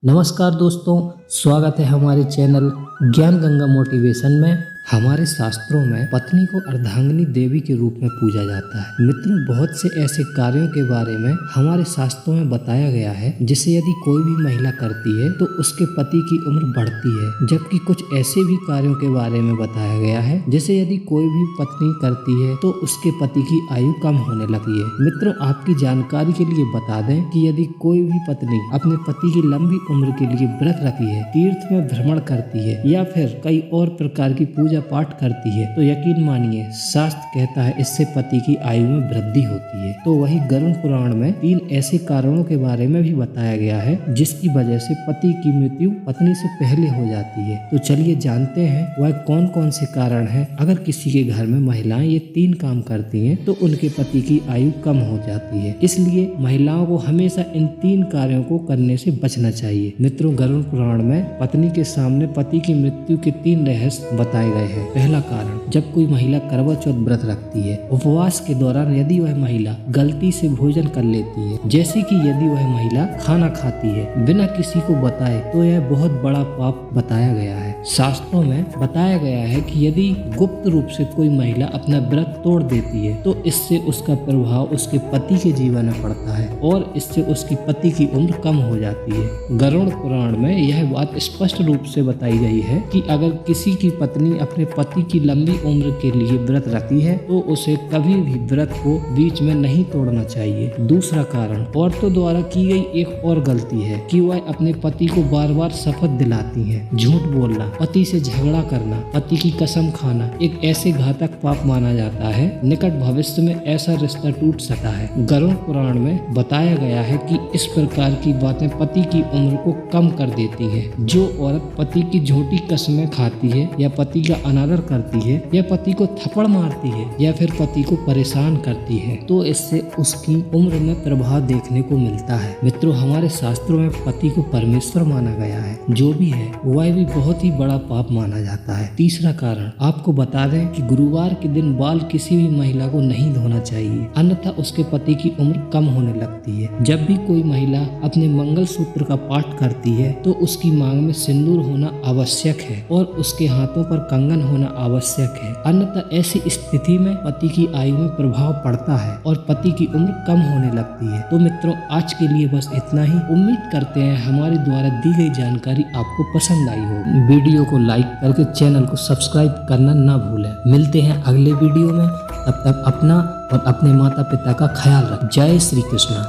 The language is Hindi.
नमस्कार दोस्तों, स्वागत है हमारे चैनल ज्ञान गंगा मोटिवेशन में। हमारे शास्त्रों में पत्नी को अर्धांगिनी देवी के रूप में पूजा जाता है। मित्रों, बहुत से ऐसे कार्यों के बारे में हमारे शास्त्रों में बताया गया है जिसे यदि कोई भी महिला करती है तो उसके पति की उम्र बढ़ती है, जबकि कुछ ऐसे भी कार्यों के बारे में बताया गया है जिसे यदि कोई भी पत्नी करती है तो उसके पति की आयु कम होने लगती है। मित्रों, आपकी जानकारी के लिए बता दें कि यदि कोई भी पत्नी अपने पति की लंबी उम्र के लिए व्रत रखती है, तीर्थ में भ्रमण करती है या फिर कई और प्रकार की पूजा पाठ करती है तो यकीन मानिए, शास्त्र कहता है इससे पति की आयु में वृद्धि होती है। तो वही गरुड़ पुराण में 3 ऐसे कारणों के बारे में भी बताया गया है जिसकी वजह से पति की मृत्यु पत्नी से पहले हो जाती है। तो चलिए जानते हैं वह कौन कौन से कारण है। अगर किसी के घर में महिलाएं ये 3 काम करती हैं तो उनके पति की आयु कम हो जाती है। इसलिए महिलाओं को हमेशा इन 3 कार्यों को करने से बचना चाहिए। मित्रों, गरुड़ पुराण में पत्नी के सामने पति की मृत्यु के 3 रहस्य बताए गए हैं। पहला कारण, जब कोई महिला करवा चौथ व्रत रखती है, उपवास के दौरान यदि वह महिला गलती से भोजन कर लेती है, जैसे कि यदि वह महिला खाना खाती है बिना किसी को बताए, तो यह बहुत बड़ा पाप बताया गया है। शास्त्रों में बताया गया है कि यदि गुप्त रूप से कोई महिला अपना व्रत तोड़ देती है तो इससे उसका प्रभाव उसके पति के जीवन में पड़ता है और इससे उसकी पति की उम्र कम हो जाती है। गरुड़ पुराण में यह बात स्पष्ट रूप से बताई गई है कि अगर किसी की पत्नी अपने पति की लंबी उम्र के लिए व्रत रखती है तो उसे कभी भी व्रत को बीच में नहीं तोड़ना चाहिए। दूसरा कारण, औरतों द्वारा की गई एक और गलती है कि वह अपने पति को बार बार शपथ दिलाती हैं। झूठ बोलना, पति से झगड़ा करना, पति की कसम खाना एक ऐसे घातक पाप माना जाता है। निकट भविष्य में ऐसा रिश्ता टूट सकता है। गरुड़ पुराण में बताया गया है कि इस प्रकार की बातें पति की उम्र को कम कर देती हैं। जो औरत पति की झूठी कसमें खाती है या पति का अनादर करती है या पति को थप्पड़ मारती है या फिर पति को परेशान करती है तो इससे उसकी उम्र में प्रभाव देखने को मिलता है। मित्रों, हमारे शास्त्रों में पति को परमेश्वर माना गया है। जो भी है वह भी बहुत ही बड़ा पाप माना जाता है। तीसरा कारण, आपको बता दें कि गुरुवार के दिन बाल किसी भी महिला को नहीं धोना चाहिए, अन्यथा उसके पति की उम्र कम होने लगती है। जब भी कोई महिला अपने मंगल सूत्र का पाठ करती है तो उसकी मांग में सिंदूर होना आवश्यक है और उसके हाथों पर कंगन होना आवश्यक है, अन्यथा ऐसी स्थिति में पति की आयु में प्रभाव पड़ता है और पति की उम्र कम होने लगती है। तो मित्रों, आज के लिए बस इतना ही। उम्मीद करते हैं हमारे द्वारा दी गई जानकारी आपको पसंद आई हो। वीडियो को लाइक करके चैनल को सब्सक्राइब करना ना भूलें। मिलते हैं अगले वीडियो में, तब तक अपना और अपने माता पिता का ख्याल रखें। जय श्री कृष्ण।